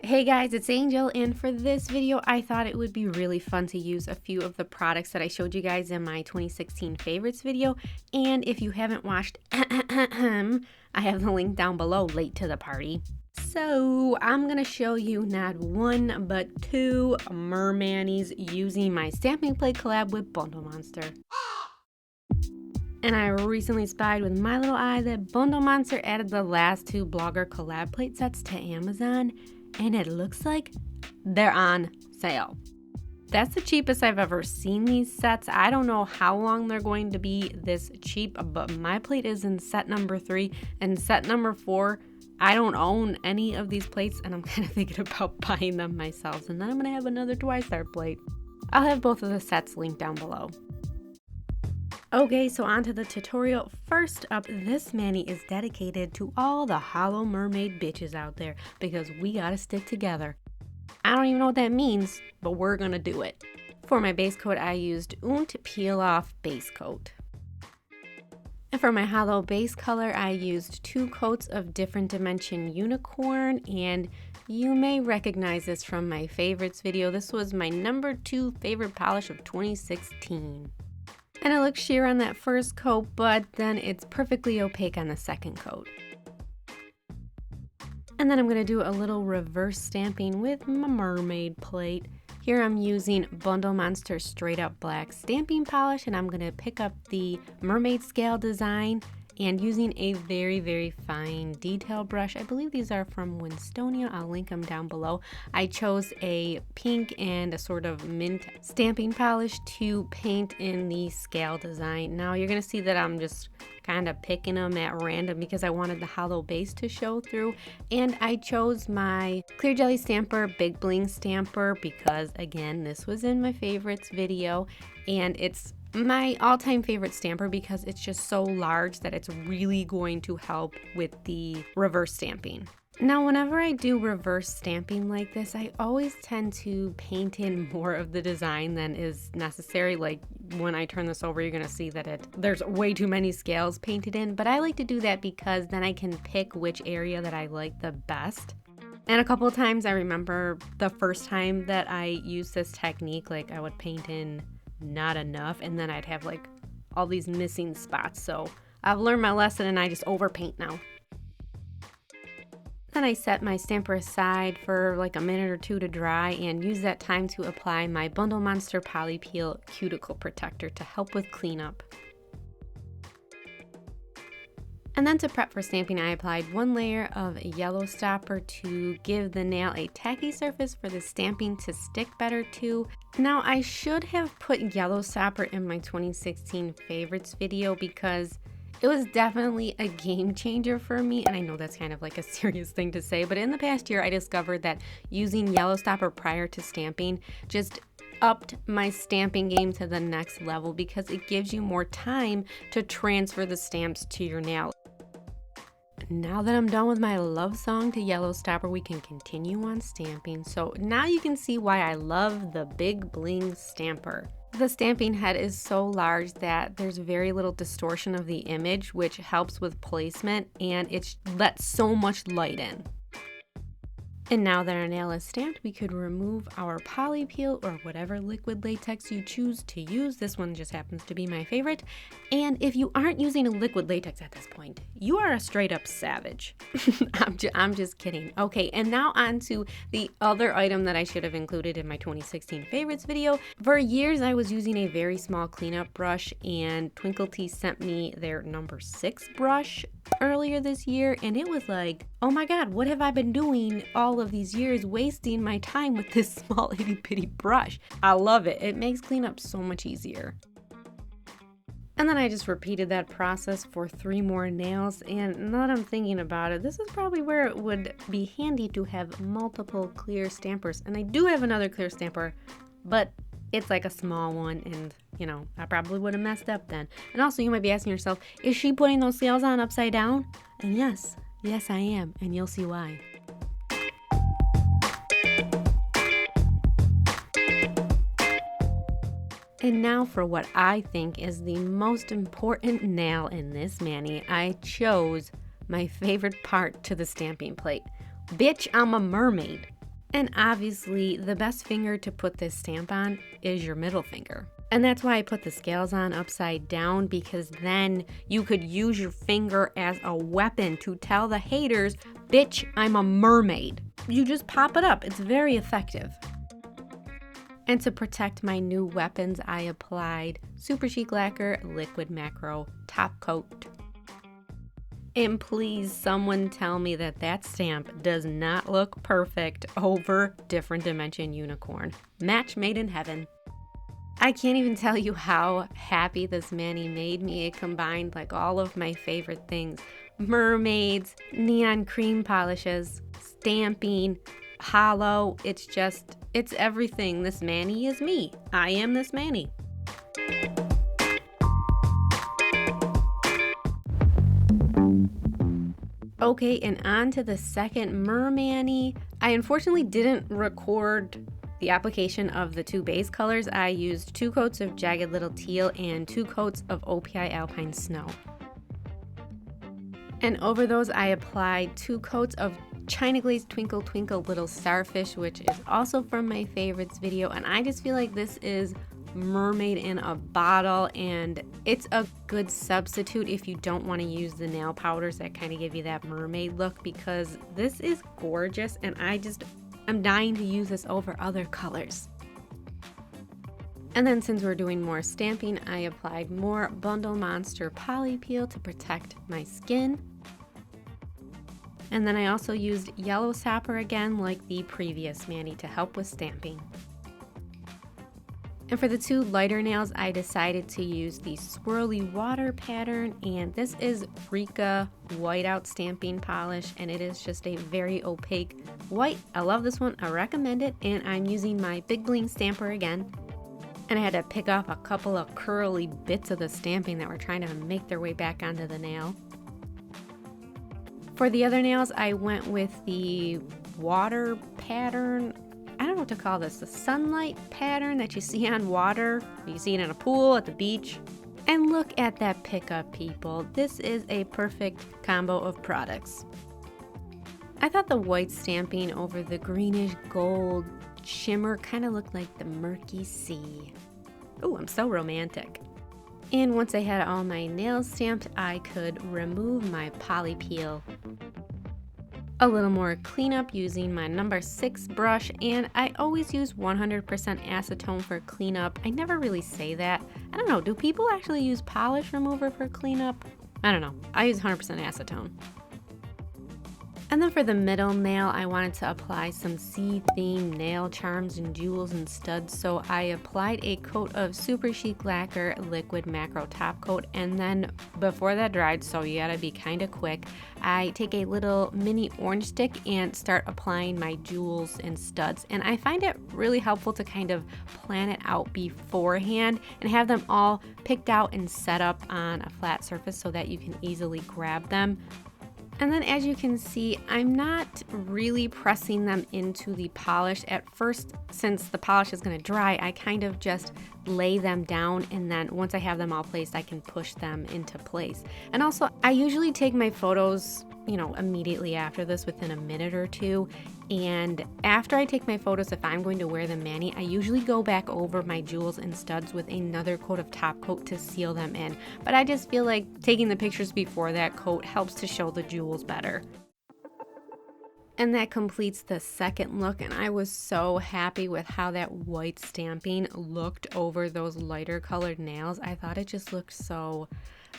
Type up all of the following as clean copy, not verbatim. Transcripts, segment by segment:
Hey guys, it's Angel, and for this video I thought it would be really fun to use a few of the products that I showed you guys in my 2016 favorites video. And if you haven't watched I have the link down below, late to the party. So I'm gonna show you not one but two mer-manis using my stamping plate collab with Bundle Monster. And I recently spied with my little eye that Bundle Monster added the last two blogger collab plate sets to Amazon, and it looks like they're on sale. That's the cheapest I've ever seen these sets. I don't know how long they're going to be this cheap, but my plate is in set number 3, and set number 4, I don't own any of these plates, and I'm kind of thinking about buying them myself, and then I'm gonna have another twice-star plate. I'll have both of the sets linked down below. Okay, so on to the tutorial. First up, this mani is dedicated to all the Holo mermaid bitches out there because we gotta stick together. I don't even know what that means, but we're gonna do it. For my base coat, I used Peel Off Base Coat. And for my Holo base color, I used 2 coats of different dimension unicorn, and you may recognize this from my favorites video. This was my number 2 favorite polish of 2016. And it looks sheer on that first coat, but then it's perfectly opaque on the second coat. And then I'm going to do a little reverse stamping with my Mermaid plate. Here I'm using Bundle Monster Straight Up Black stamping polish, and I'm going to pick up the Mermaid scale design and using a very fine detail brush. I believe these are from Winstonia. I'll link them down below. I chose a pink and a sort of mint stamping polish to paint in the scale design. Now you're gonna see that I'm just kind of picking them at random because I wanted the Holo base to show through. And I chose my Clear Jelly Stamper Big Bling Stamper because, again, this was in my favorites video, and it's my all-time favorite stamper because it's just so large that it's really going to help with the reverse stamping. Now, whenever I do reverse stamping like this, I always tend to paint in more of the design than is necessary. Like when I turn this over, you're gonna see that there's way too many scales painted in, but I like to do that because then I can pick which area that I like the best. And a couple of times I remember the first time that I used this technique, like I would paint in not enough, and then I'd have like all these missing spots. So I've learned my lesson and I just overpaint now. Then I set my stamper aside for like a minute or 2 to dry and use that time to apply my Bundle Monster Poly Peel Cuticle Protector to help with cleanup. And then to prep for stamping, I applied 1 layer of yellow stopper to give the nail a tacky surface for the stamping to stick better to. Now, I should have put yellow stopper in my 2016 favorites video because it was definitely a game changer for me. And I know that's kind of like a serious thing to say, but in the past year, I discovered that using yellow stopper prior to stamping just upped my stamping game to the next level because it gives you more time to transfer the stamps to your nail. Now that I'm done with my love song to yellow stopper, we can continue on stamping. So now you can see why I love the Big Bling Stamper. The stamping head is so large that there's very little distortion of the image, which helps with placement, and it lets so much light in. And now that our nail is stamped, we could remove our poly peel or whatever liquid latex you choose to use. This one just happens to be my favorite. And if you aren't using a liquid latex at this point, you are a straight up savage. I'm just kidding. Okay, and now on to the other item that I should have included in my 2016 favorites video. For years, I was using a very small cleanup brush, and Twinkle Tea sent me their number 6 brush earlier this year, and it was like, oh my god, what have I been doing all of these years wasting my time with this small itty bitty brush? I love it. It makes cleanup so much easier. And then I just repeated that process for 3 more nails, and now that I'm thinking about it, this is probably where it would be handy to have multiple clear stampers. And I do have another clear stamper, but it's like a small one, and you know, I probably would have messed up then. And also, you might be asking yourself, is she putting those scales on upside down? And yes I am, and you'll see why. And now for what I think is the most important nail in this mani. I chose my favorite part to the stamping plate. Bitch, I'm a mermaid. And obviously, the best finger to put this stamp on is your middle finger. And that's why I put the scales on upside down, because then you could use your finger as a weapon to tell the haters, bitch, I'm a mermaid. You just pop it up. It's very effective. And to protect my new weapons, I applied Super Chic Lacquer Liquid Macro Top Coat. And please, someone tell me that that stamp does not look perfect over Different Dimension Unicorn. Match made in heaven. I can't even tell you how happy this mani made me. It combined like all of my favorite things. Mermaids, neon cream polishes, stamping, holo. It's everything. This mani is me. I am this mani. Okay, and on to the second Mer-mani. I unfortunately didn't record the application of the two base colors. I used 2 coats of Jagged Little Teal and 2 coats of OPI Alpine Snow. And over those I applied 2 coats of China Glaze Twinkle Twinkle Little Starfish, which is also from my favorites video. And I just feel like this is mermaid in a bottle, and it's a good substitute if you don't want to use the nail powders that kind of give you that mermaid look, because this is gorgeous and I'm dying to use this over other colors. And then since we're doing more stamping, I applied more Bundle Monster Poly Peel to protect my skin. And then I also used yellow sapper again like the previous mani to help with stamping. And for the 2 lighter nails, I decided to use the swirly water pattern, and this is Rika whiteout stamping polish, and it is just a very opaque white. I love this one, I recommend it, and I'm using my Big Bling stamper again. And I had to pick up a couple of curly bits of the stamping that were trying to make their way back onto the nail. For the other nails, I went with the water pattern. I don't know what to call this, the sunlight pattern that you see on water. You see it in a pool, at the beach. And look at that pickup, people. This is a perfect combo of products. I thought the white stamping over the greenish gold shimmer kind of looked like the murky sea. Oh, I'm so romantic. And once I had all my nails stamped, I could remove my poly peel. A little more cleanup using my number 6 brush, and I always use 100% acetone for cleanup. I never really say that. I don't know, do people actually use polish remover for cleanup? I don't know. I use 100% acetone. And then for the middle nail, I wanted to apply some sea-themed nail charms and jewels and studs, so I applied a coat of Super Chic Lacquer Liquid Macro Top Coat, and then before that dried, so you gotta be kind of quick, I take a little mini orange stick and start applying my jewels and studs. And I find it really helpful to kind of plan it out beforehand and have them all picked out and set up on a flat surface so that you can easily grab them. And then as you can see, I'm not really pressing them into the polish at first. Since the polish is gonna dry, I kind of just lay them down, and then once I have them all placed, I can push them into place. And also, I usually take my photos, immediately after this, within a minute or 2. And after I take my photos, if I'm going to wear the mani, I usually go back over my jewels and studs with another coat of top coat to seal them in. But I just feel like taking the pictures before that coat helps to show the jewels better. And that completes the second look, and I was so happy with how that white stamping looked over those lighter colored nails. I thought it just looked so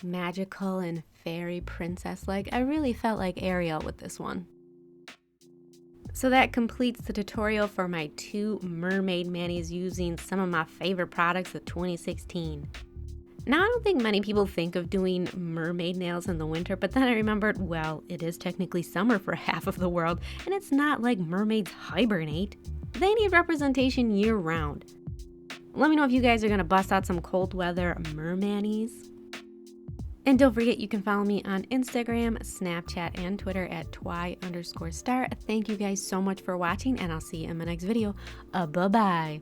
magical and fairy princess-like. I really felt like Ariel with this one. So that completes the tutorial for my 2 mermaid manis using some of my favorite products of 2016. Now, I don't think many people think of doing mermaid nails in the winter, but then I remembered, well, it is technically summer for half of the world, and it's not like mermaids hibernate. They need representation year-round. Let me know if you guys are going to bust out some cold weather mer-manis. And don't forget, you can follow me on Instagram, Snapchat, and Twitter at twy_star. Thank you guys so much for watching, and I'll see you in my next video. Bye-bye.